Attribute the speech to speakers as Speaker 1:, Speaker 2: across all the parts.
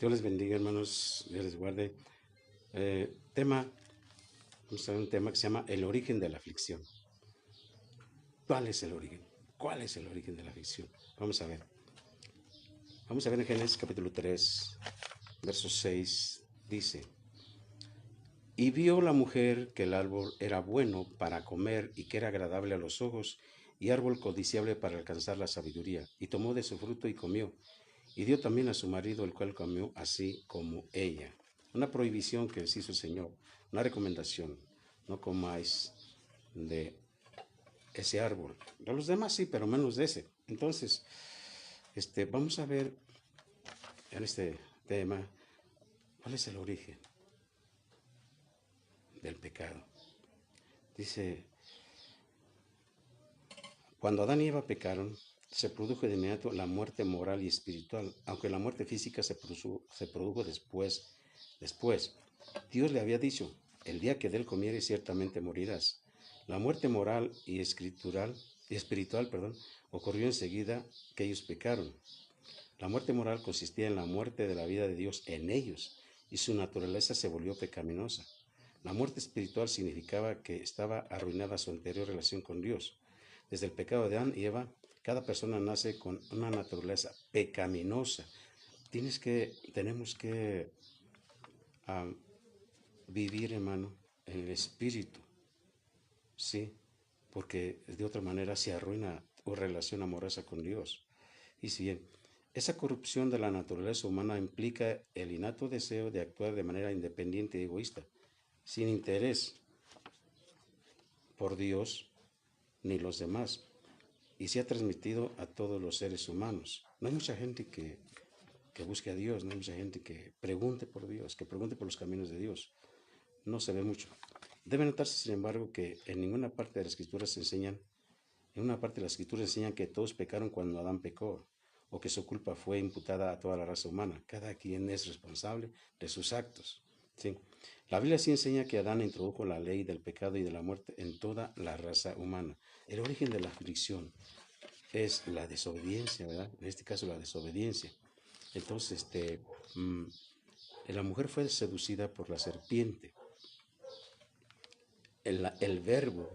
Speaker 1: Dios les bendiga, hermanos. Dios les guarde. Vamos a ver un tema que se llama el origen de la aflicción. ¿Cuál es el origen? ¿Cuál es el origen de la aflicción? Vamos a ver. Vamos a ver en Génesis capítulo 3, verso 6, dice: Y vio la mujer que el árbol era bueno para comer y que era agradable a los ojos y árbol codiciable para alcanzar la sabiduría, y tomó de su fruto y comió, y dio también a su marido, el cual comió así como ella. Una prohibición que les hizo el Señor, una recomendación: no comáis de ese árbol. De los demás sí, pero menos de ese. Entonces, vamos a ver en este tema cuál es el origen del pecado. Dice: cuando Adán y Eva pecaron, se produjo de inmediato la muerte moral y espiritual, aunque la muerte física se produjo después. Dios le había dicho: el día que de él comieres ciertamente morirás. La muerte moral y espiritual, ocurrió enseguida que ellos pecaron. La muerte moral consistía en la muerte de la vida de Dios en ellos, y su naturaleza se volvió pecaminosa. La muerte espiritual significaba que estaba arruinada su anterior relación con Dios. Desde el pecado de Adán y Eva, cada persona nace con una naturaleza pecaminosa. Tenemos que vivir, hermano, en el espíritu, ¿sí? Porque de otra manera se arruina tu relación amorosa con Dios. Y si bien esa corrupción de la naturaleza humana implica el innato deseo de actuar de manera independiente y egoísta, sin interés por Dios ni los demás, y se ha transmitido a todos los seres humanos. No hay mucha gente que busque a Dios, no hay mucha gente que pregunte por Dios, que pregunte por los caminos de Dios. No se ve mucho. Debe notarse, sin embargo, que en una parte de las Escrituras enseñan que todos pecaron cuando Adán pecó, o que su culpa fue imputada a toda la raza humana. Cada quien es responsable de sus actos. ¿Sí? La Biblia sí enseña que Adán introdujo la ley del pecado y de la muerte en toda la raza humana. El origen de la aflicción es la desobediencia, ¿verdad? En este caso, la desobediencia. Entonces, la mujer fue seducida por la serpiente. El verbo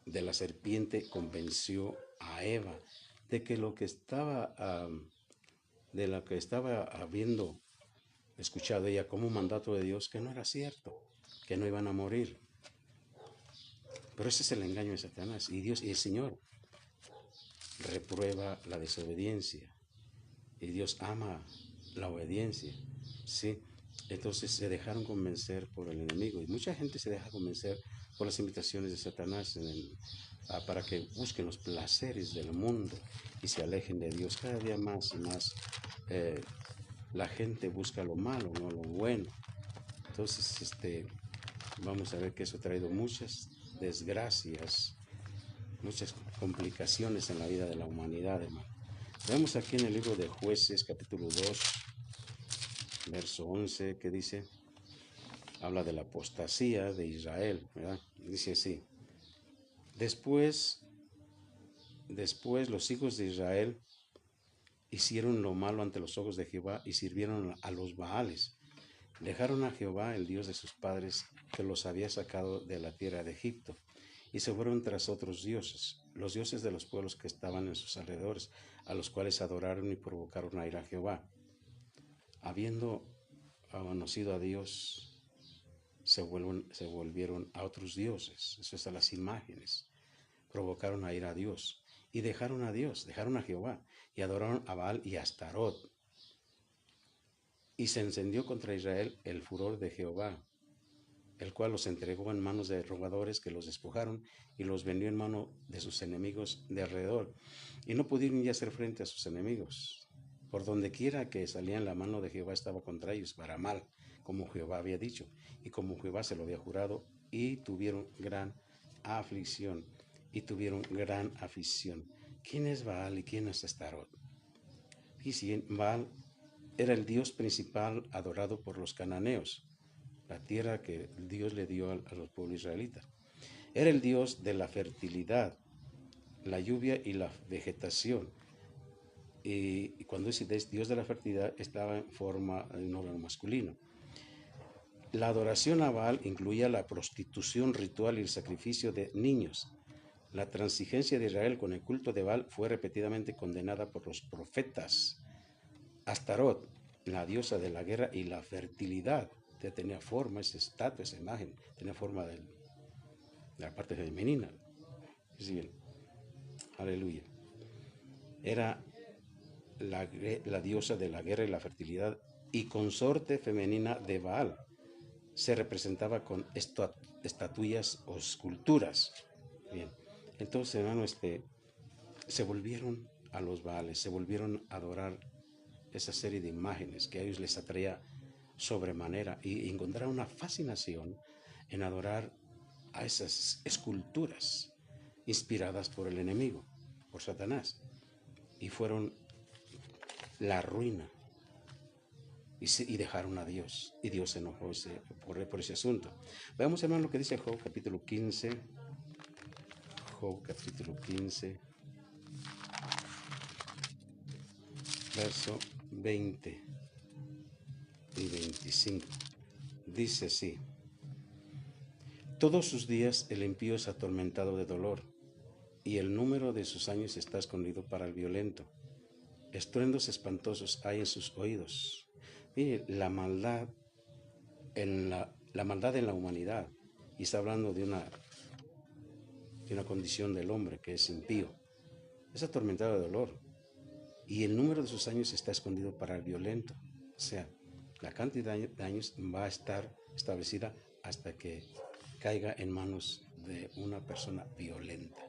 Speaker 1: de la serpiente convenció a Eva de que de lo que estaba habiendo escuchado ella como un mandato de Dios, que no era cierto, que no iban a morir. Pero ese es el engaño de Satanás. Y Dios y el Señor reprueba la desobediencia. Y Dios ama la obediencia. ¿Sí? Entonces se dejaron convencer por el enemigo. Y mucha gente se deja convencer por las invitaciones de Satanás para que busquen los placeres del mundo y se alejen de Dios. Cada día más y más la gente busca lo malo, no lo bueno. Entonces, vamos a ver que eso ha traído muchas desgracias, muchas complicaciones en la vida de la humanidad, hermano. Vemos aquí en el libro de Jueces, capítulo 2, verso 11, que dice, habla de la apostasía de Israel, ¿verdad? Dice así: Después los hijos de Israel hicieron lo malo ante los ojos de Jehová y sirvieron a los Baales. Dejaron a Jehová, el Dios de sus padres, que los había sacado de la tierra de Egipto, y se fueron tras otros dioses, los dioses de los pueblos que estaban en sus alrededores, a los cuales adoraron y provocaron a ir a Jehová. Habiendo conocido a Dios, se volvieron a otros dioses, eso es a las imágenes, provocaron a ir a Dios, y dejaron a Dios, dejaron a Jehová, y adoraron a Baal y a Astarot. Y se encendió contra Israel el furor de Jehová, el cual los entregó en manos de robadores que los despojaron y los vendió en mano de sus enemigos de alrededor. Y no pudieron ya hacer frente a sus enemigos. Por donde quiera que salían, la mano de Jehová estaba contra ellos para mal, como Jehová había dicho, y como Jehová se lo había jurado, y tuvieron gran aflicción. ¿Quién es Baal y quién es Astarot? Y si Baal era el dios principal adorado por los cananeos, la tierra que Dios le dio a los pueblos israelitas. Era el dios de la fertilidad, la lluvia y la vegetación. y cuando es Dios de la fertilidad, estaba en forma de un órgano masculino. La adoración a Baal incluía la prostitución ritual y el sacrificio de niños. La transigencia de Israel con el culto de Baal fue repetidamente condenada por los profetas. Astarot, la diosa de la guerra y la fertilidad, tenía forma, esa estatua, esa imagen, tenía forma de la parte femenina. Es bien, aleluya. Era la diosa de la guerra y la fertilidad y consorte femenina de Baal. Se representaba con estatuillas o esculturas. Bien, entonces, hermano, se volvieron a los Baales, se volvieron a adorar esa serie de imágenes que a ellos les atraía sobremanera y encontraron una fascinación en adorar a esas esculturas inspiradas por el enemigo, por Satanás, y fueron la ruina y dejaron a Dios, y Dios se enojó por ese asunto. Veamos, hermano, lo que dice Job capítulo 15. Job capítulo 15, verso 20 y 25. Dice así: todos sus días el impío es atormentado de dolor, y el número de sus años está escondido para el violento. Estruendos espantosos hay en sus oídos. Mire, la maldad en la humanidad, y está hablando de una condición del hombre que es impío, es atormentado de dolor, y el número de sus años está escondido para el violento. O sea, la cantidad de años va a estar establecida hasta que caiga en manos de una persona violenta.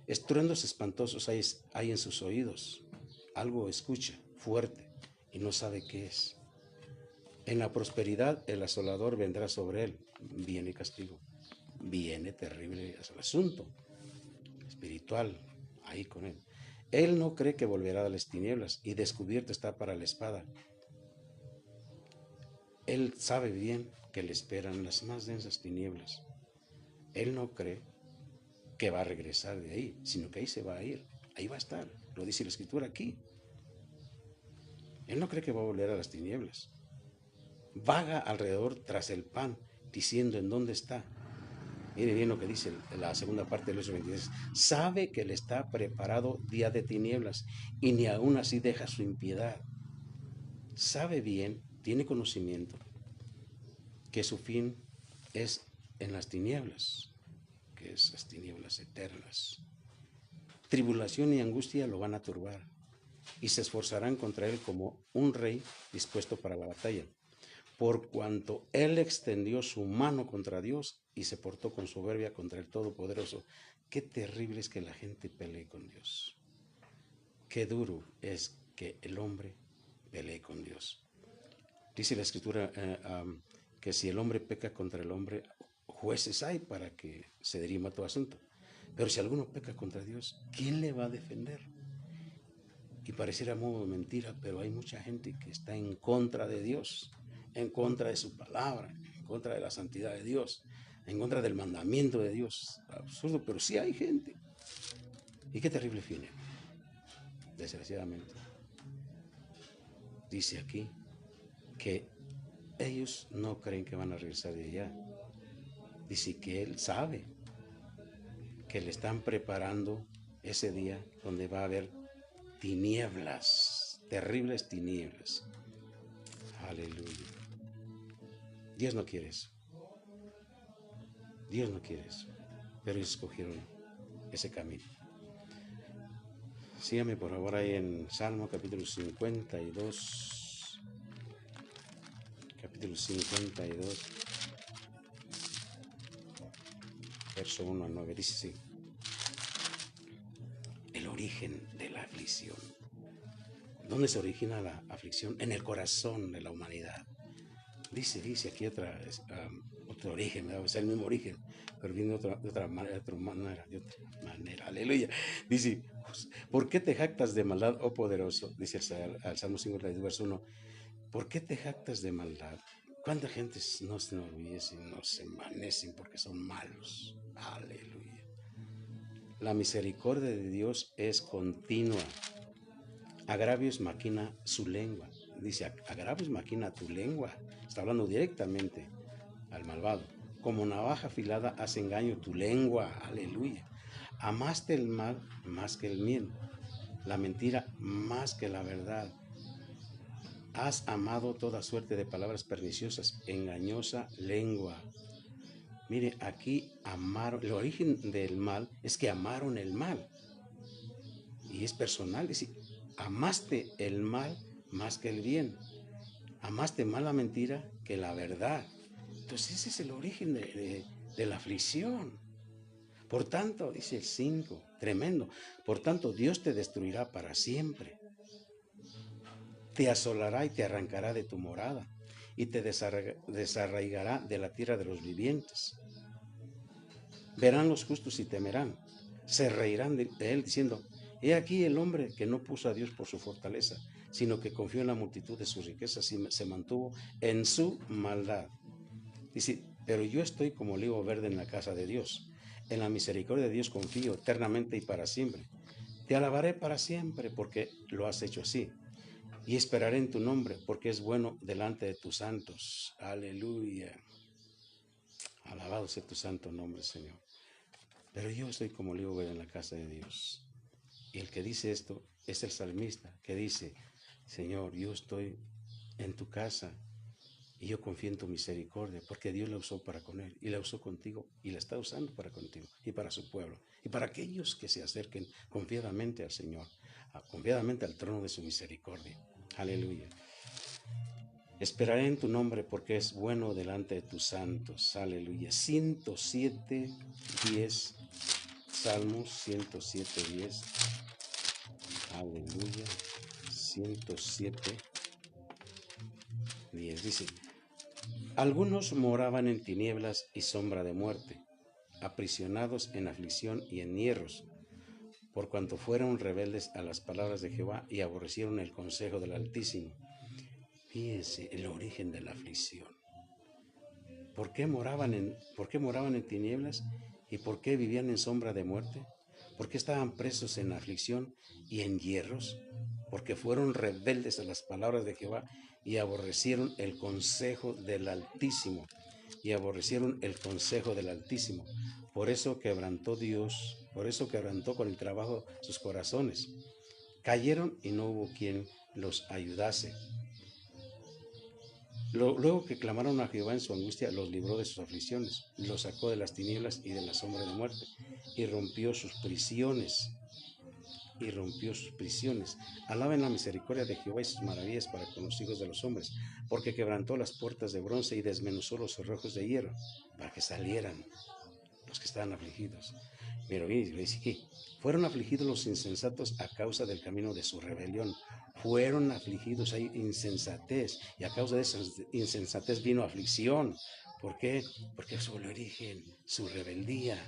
Speaker 1: Estruendos espantosos hay en sus oídos. Algo escucha fuerte y no sabe qué es. En la prosperidad el asolador vendrá sobre él. Viene castigo. Viene terrible asunto espiritual ahí con él. Él no cree que volverá de las tinieblas y descubierto está para la espada. Él sabe bien que le esperan las más densas tinieblas. Él no cree que va a regresar de ahí, sino que ahí se va a ir. Ahí va a estar. Lo dice la escritura aquí. Él no cree que va a volver a las tinieblas. Vaga alrededor tras el pan, diciendo en dónde está. Mire bien lo que dice la segunda parte del verso 23. Sabe que le está preparado día de tinieblas y ni aún así deja su impiedad. Sabe bien, tiene conocimiento, que su fin es en las tinieblas, que es las tinieblas eternas. Tribulación y angustia lo van a turbar y se esforzarán contra él como un rey dispuesto para la batalla. Por cuanto él extendió su mano contra Dios y se portó con soberbia contra el Todopoderoso. Qué terrible es que la gente pelee con Dios. Qué duro es que el hombre pelee con Dios. Dice la escritura que si el hombre peca contra el hombre, jueces hay para que se dirima todo asunto. Pero si alguno peca contra Dios, ¿quién le va a defender? Y pareciera modo de mentira, pero hay mucha gente que está en contra de Dios, en contra de su palabra, en contra de la santidad de Dios, en contra del mandamiento de Dios. Absurdo, pero sí hay gente. Y qué terrible fin, desgraciadamente. Dice aquí que ellos no creen que van a regresar de allá. Dice que él sabe que le están preparando ese día donde va a haber tinieblas, terribles tinieblas. Aleluya. Dios no quiere eso. Dios no quiere eso. Pero ellos escogieron ese camino. Sígame por favor ahí en Salmo capítulo 52. Capítulo 52. Verso 1 al 9. Dice así: el origen de la aflicción. ¿Dónde se origina la aflicción? En el corazón de la humanidad. Dice aquí otro origen, es el mismo origen, pero viene de otra manera. Aleluya. Dice: ¿por qué te jactas de maldad, oh poderoso? Dice el Salmo 52, verso 1. ¿Por qué te jactas de maldad? ¿Cuánta gente no se enorgullece y no se envanecen porque son malos? Aleluya. La misericordia de Dios es continua. agravios maquina su lengua. Dice, agravios maquina tu lengua. Está hablando directamente al malvado. Como navaja afilada hace engaño tu lengua. Aleluya. Amaste el mal más que el bien, la mentira más que la verdad. Has amado toda suerte de palabras perniciosas, engañosa lengua. Mire, aquí amaron, el origen del mal es que amaron el mal. Y es personal, es decir, amaste el mal más que el bien. Amaste más la mentira que la verdad. Entonces ese es el origen de la aflicción. Por tanto, dice el 5, tremendo, por tanto Dios te destruirá para siempre. Te asolará y te arrancará de tu morada y te desarraigará de la tierra de los vivientes. Verán los justos y temerán, se reirán de él diciendo, he aquí el hombre que no puso a Dios por su fortaleza, sino que confió en la multitud de sus riquezas y se mantuvo en su maldad. Dice, pero yo estoy como olivo verde en la casa de Dios. En la misericordia de Dios confío eternamente y para siempre. Te alabaré para siempre porque lo has hecho así. Y esperaré en tu nombre porque es bueno delante de tus santos. Aleluya. Alabado sea tu santo nombre, Señor. Pero yo estoy como olivo verde en la casa de Dios. Y el que dice esto es el salmista que dice, Señor, yo estoy en tu casa y yo confío en tu misericordia, porque Dios la usó para con él, y la usó contigo, y la está usando para contigo, y para su pueblo, y para aquellos que se acerquen confiadamente al Señor, confiadamente al trono de su misericordia. Aleluya. Esperaré en tu nombre, porque es bueno delante de tus santos. Aleluya. 107, 10. Salmos 107, 10. Aleluya. 107, 10. Dice, algunos moraban en tinieblas y sombra de muerte, aprisionados en aflicción y en hierros, por cuanto fueron rebeldes a las palabras de Jehová y aborrecieron el consejo del Altísimo. Fíjense el origen de la aflicción. ¿Por qué moraban en tinieblas y por qué vivían en sombra de muerte? ¿Por qué estaban presos en aflicción y en hierros? Porque fueron rebeldes a las palabras de Jehová y aborrecieron el consejo del Altísimo. Y aborrecieron el consejo del Altísimo. Por eso quebrantó Dios, por eso quebrantó con el trabajo sus corazones. Cayeron y no hubo quien los ayudase. Luego que clamaron a Jehová en su angustia, los libró de sus aflicciones, los sacó de las tinieblas y de la sombra de muerte, y rompió sus prisiones. Alaben la misericordia de Jehová y sus maravillas para con los hijos de los hombres, porque quebrantó las puertas de bronce y desmenuzó los cerrojos de hierro, para que salieran los que estaban afligidos. Pero dice que fueron afligidos los insensatos a causa del camino de su rebelión. Fueron afligidos, hay insensatez, y a causa de esa insensatez vino aflicción. ¿Por qué? Porque su origen, su rebeldía,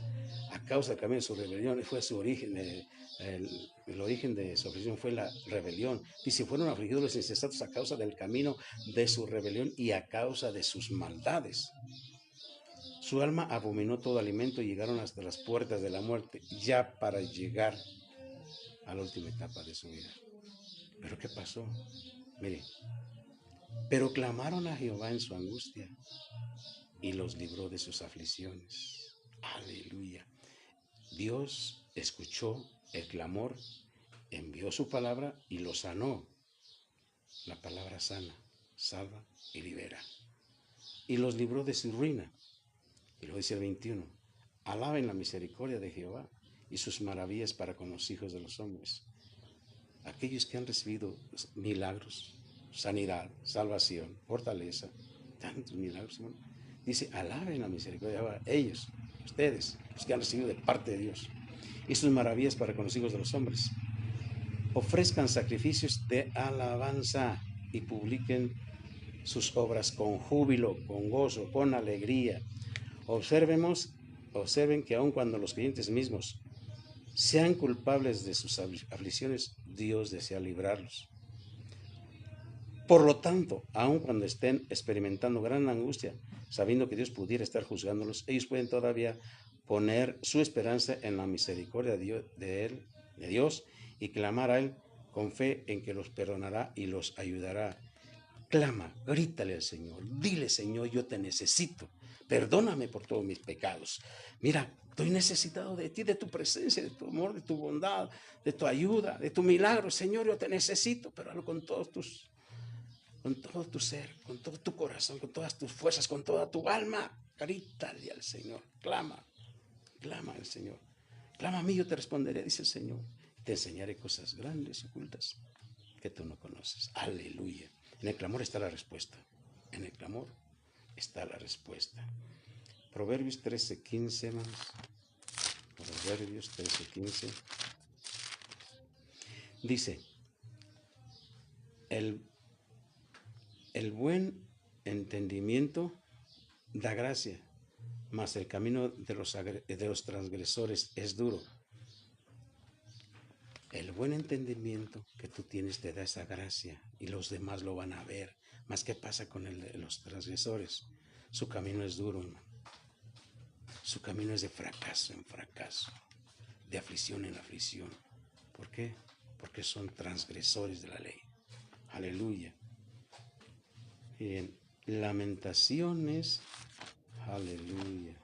Speaker 1: a causa del camino de su rebelión, fue su origen, el origen de su aflicción fue la rebelión. Dice, fueron afligidos los insensatos a causa del camino de su rebelión y a causa de sus maldades. Su alma abominó todo alimento y llegaron hasta las puertas de la muerte, ya para llegar a la última etapa de su vida. ¿Pero qué pasó? Mire, pero clamaron a Jehová en su angustia y los libró de sus aflicciones. Aleluya. Dios escuchó el clamor, envió su palabra y lo sanó. La palabra sana, salva y libera. Y los libró de su ruina. Y lo dice el 21. Alaben la misericordia de Jehová y sus maravillas para con los hijos de los hombres. Aquellos que han recibido milagros, sanidad, salvación, fortaleza, tantos milagros, hermano. Dice, alaben la misericordia de Jehová. Ellos, ustedes, los que han recibido de parte de Dios. Y sus maravillas para con los hijos de los hombres. Ofrezcan sacrificios de alabanza y publiquen sus obras con júbilo, con gozo, con alegría. Observen que aun cuando los creyentes mismos sean culpables de sus aflicciones, Dios desea librarlos. Por lo tanto, aun cuando estén experimentando gran angustia, sabiendo que Dios pudiera estar juzgándolos, ellos pueden todavía poner su esperanza en la misericordia de Dios y clamar a Él con fe en que los perdonará y los ayudará. Clama, grítale al Señor, dile, Señor, yo te necesito, perdóname por todos mis pecados. Mira, estoy necesitado de ti, de tu presencia, de tu amor, de tu bondad, de tu ayuda, de tu milagro. Señor, yo te necesito, pero hazlo con todo tu ser, con todo tu corazón, con todas tus fuerzas, con toda tu alma. Grítale al Señor, clama al Señor. Clama a mí, yo te responderé, dice el Señor. Te enseñaré cosas grandes y ocultas que tú no conoces. Aleluya. En el clamor está la respuesta. En el clamor está la respuesta. Proverbios 13:15, hermanos. Proverbios 13:15. Dice, el buen entendimiento da gracia, mas el camino de los transgresores es duro. El buen entendimiento que tú tienes te da esa gracia y los demás lo van a ver. Más que pasa con los transgresores. Su camino es duro, hermano. Su camino es de fracaso en fracaso, de aflicción en aflicción. ¿Por qué? Porque son transgresores de la ley. Aleluya. Bien, Lamentaciones. Aleluya.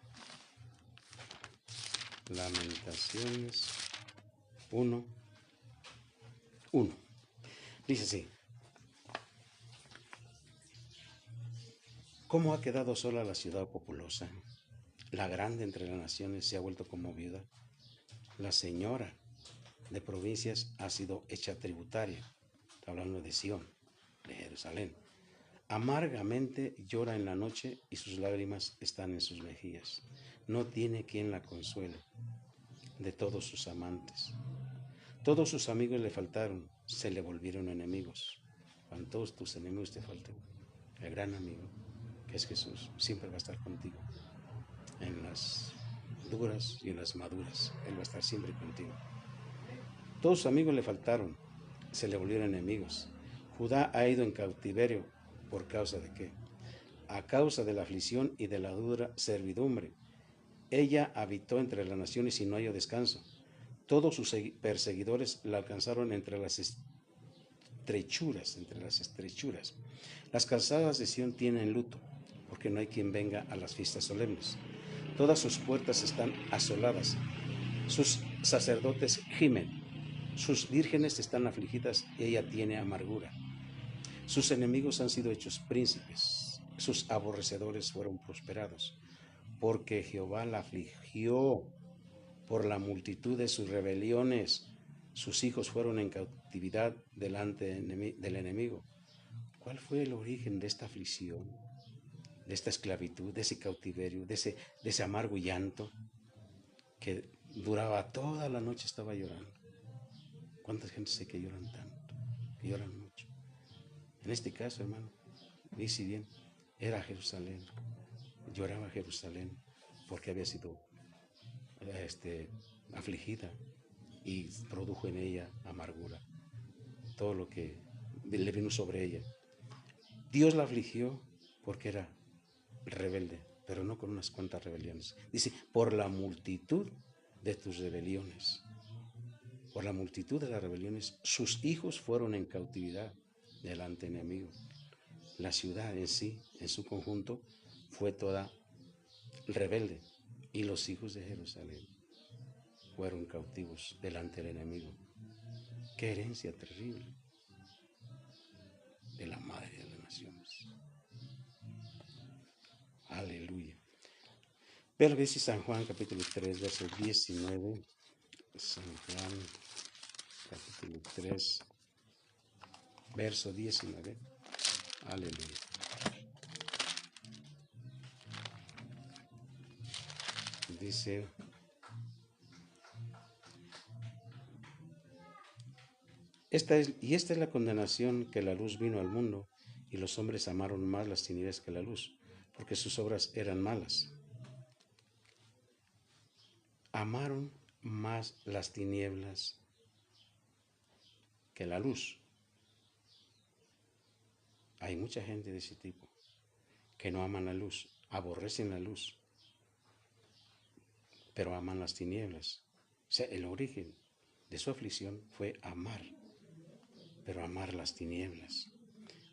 Speaker 1: Lamentaciones 1:1. Dice así. ¿Cómo ha quedado sola la ciudad populosa? La grande entre las naciones se ha vuelto como viuda. La señora de provincias ha sido hecha tributaria. Está hablando de Sión, de Jerusalén. Amargamente llora en la noche y sus lágrimas están en sus mejillas. No tiene quien la consuele de todos sus amantes. Todos sus amigos le faltaron, se le volvieron enemigos. Cuando todos tus enemigos te falten, el gran amigo, que es Jesús, siempre va a estar contigo. En las duras y en las maduras, Él va a estar siempre contigo. Todos sus amigos le faltaron, se le volvieron enemigos. Judá ha ido en cautiverio, ¿por causa de qué? A causa de la aflicción y de la dura servidumbre. Ella habitó entre las naciones y no halló descanso. Todos sus perseguidores la alcanzaron entre las estrechuras. Las calzadas de Sión tienen luto, porque no hay quien venga a las fiestas solemnes. Todas sus puertas están asoladas, sus sacerdotes gimen, sus vírgenes están afligidas y ella tiene amargura. Sus enemigos han sido hechos príncipes, sus aborrecedores fueron prosperados, porque Jehová la afligió por la multitud de sus rebeliones. Sus hijos fueron en cautividad delante del enemigo. ¿Cuál fue el origen de esta aflicción, de esta esclavitud, de ese cautiverio, de ese amargo llanto que duraba toda la noche? Estaba llorando. ¿Cuántas gente sé que lloran tanto, que lloran mucho? En este caso, hermano, dice bien, era Jerusalén, lloraba Jerusalén porque había sido afligida y produjo en ella amargura, todo lo que le vino sobre ella. Dios la afligió porque era rebelde, pero no con unas cuantas rebeliones. Dice, por la multitud de tus rebeliones, por la multitud de las rebeliones, sus hijos fueron en cautividad delante del enemigo. La ciudad en sí, en su conjunto, fue toda rebelde y los hijos de Jerusalén fueron cautivos delante del enemigo. Qué herencia terrible de la madre de las naciones. Aleluya. Pero dice San Juan capítulo 3, verso 19. San Juan capítulo 3, verso 19. Aleluya. Dice, esta es la condenación, que la luz vino al mundo y los hombres amaron más las tinieblas que la luz, porque sus obras eran malas. Amaron más las tinieblas que la luz. Hay mucha gente de ese tipo que no aman la luz, aborrecen la luz, pero aman las tinieblas. O sea, el origen de su aflicción fue amar pero amar las tinieblas.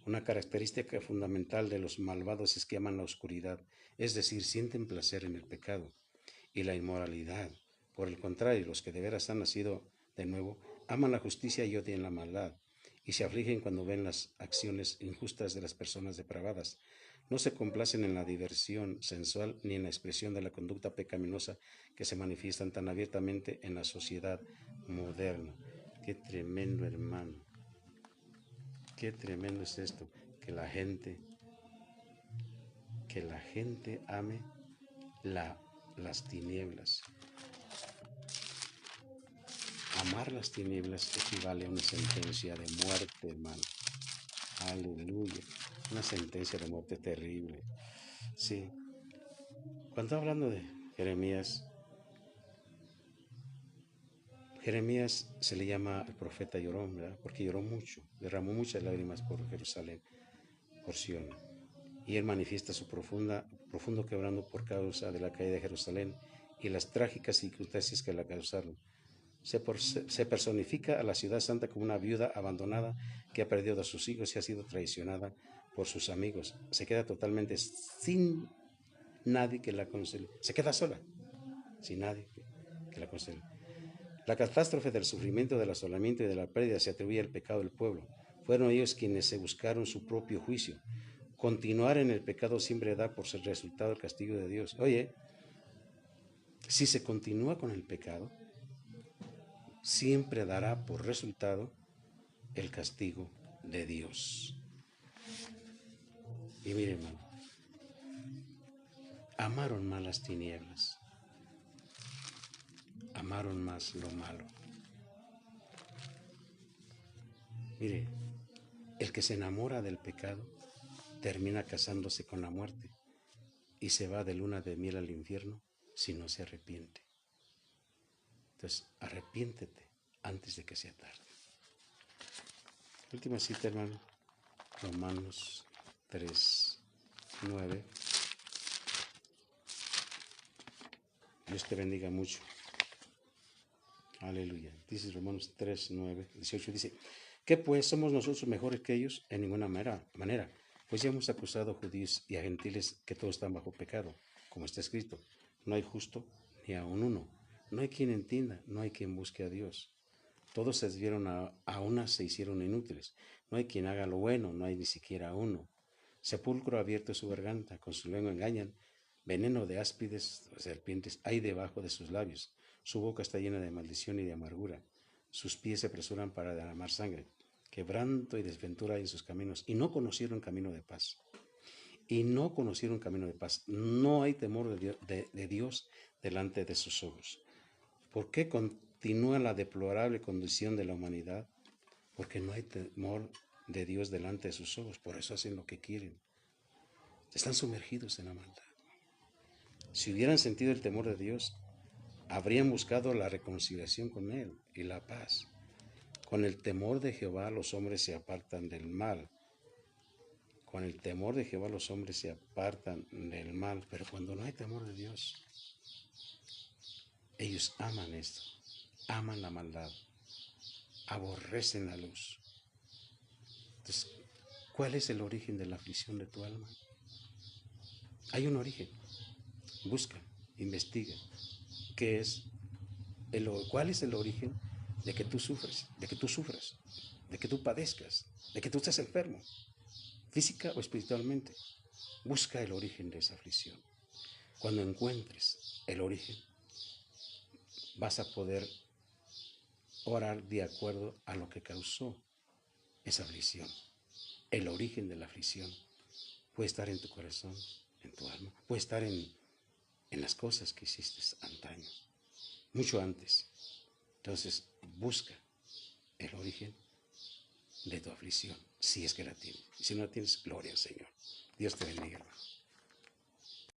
Speaker 1: Una característica fundamental de los malvados es que aman la oscuridad, es decir, sienten placer en el pecado y la inmoralidad. Por el contrario, los que de veras han nacido de nuevo aman la justicia y odian la maldad, y se afligen cuando ven las acciones injustas de las personas depravadas. No se complacen en la diversión sensual ni en la expresión de la conducta pecaminosa que se manifiestan tan abiertamente en la sociedad moderna. Qué tremendo, hermano. Qué tremendo es esto, que la gente ame las tinieblas. Amar las tinieblas equivale a una sentencia de muerte, hermano. Aleluya. Una sentencia de muerte terrible. Sí. Cuando hablando de Jeremías se le llama el profeta llorón, ¿verdad? Porque lloró mucho, derramó muchas lágrimas por Jerusalén, por Sión. Y él manifiesta su profundo quebranto por causa de la caída de Jerusalén y las trágicas circunstancias que la causaron. Se personifica a la ciudad santa como una viuda abandonada que ha perdido a sus hijos y ha sido traicionada por sus amigos. Se queda totalmente sin nadie que la console. Se queda sola, sin nadie que la console. La catástrofe del sufrimiento, del asolamiento y de la pérdida se atribuye al pecado del pueblo. Fueron ellos quienes se buscaron su propio juicio. Continuar en el pecado siempre da por ser resultado el castigo de Dios. Oye, si se continúa con el pecado, siempre dará por resultado el castigo de Dios. Y miren, hermano, amaron más las tinieblas, amaron más lo malo. Mire, el que se enamora del pecado termina casándose con la muerte y se va de luna de miel al infierno si no se arrepiente. Entonces, arrepiéntete antes de que sea tarde. Última cita, hermano, Romanos 3:9. Dios te bendiga mucho. Aleluya. Dice Romanos 3:9, 18, dice, ¿qué pues somos nosotros mejores que ellos? En ninguna manera, pues ya hemos acusado a judíos y a gentiles que todos están bajo pecado, como está escrito, no hay justo ni aun uno, no hay quien entienda, no hay quien busque a Dios. Todos se desviaron, a unas se hicieron inútiles, no hay quien haga lo bueno, no hay ni siquiera uno. Sepulcro abierto es su garganta, con su lengua engañan, veneno de áspides serpientes hay debajo de sus labios. Su boca está llena de maldición y de amargura. Sus pies se apresuran para derramar sangre. Quebranto y desventura hay en sus caminos. Y no conocieron camino de paz. No hay temor de Dios delante de sus ojos. ¿Por qué continúa la deplorable condición de la humanidad? Porque no hay temor de Dios delante de sus ojos. Por eso hacen lo que quieren. Están sumergidos en la maldad. Si hubieran sentido el temor de Dios, habrían buscado la reconciliación con Él y la paz. Con el temor de Jehová los hombres se apartan del mal. Con el temor de Jehová los hombres se apartan del mal. Pero cuando no hay temor de Dios, ellos aman esto, aman la maldad, aborrecen la luz. Entonces, ¿cuál es el origen de la aflicción de tu alma? Hay un origen. Busca, investiga. ¿Cuál es el origen de que tú sufres, de que tú padezcas, de que tú estés enfermo, física o espiritualmente? Busca el origen de esa aflicción. Cuando encuentres el origen, vas a poder orar de acuerdo a lo que causó esa aflicción. El origen de la aflicción puede estar en tu corazón, en tu alma, puede estar en las cosas que hiciste antaño, mucho antes. Entonces, busca el origen de tu aflicción, si es que la tienes. Y si no la tienes, gloria al Señor. Dios te bendiga, hermano.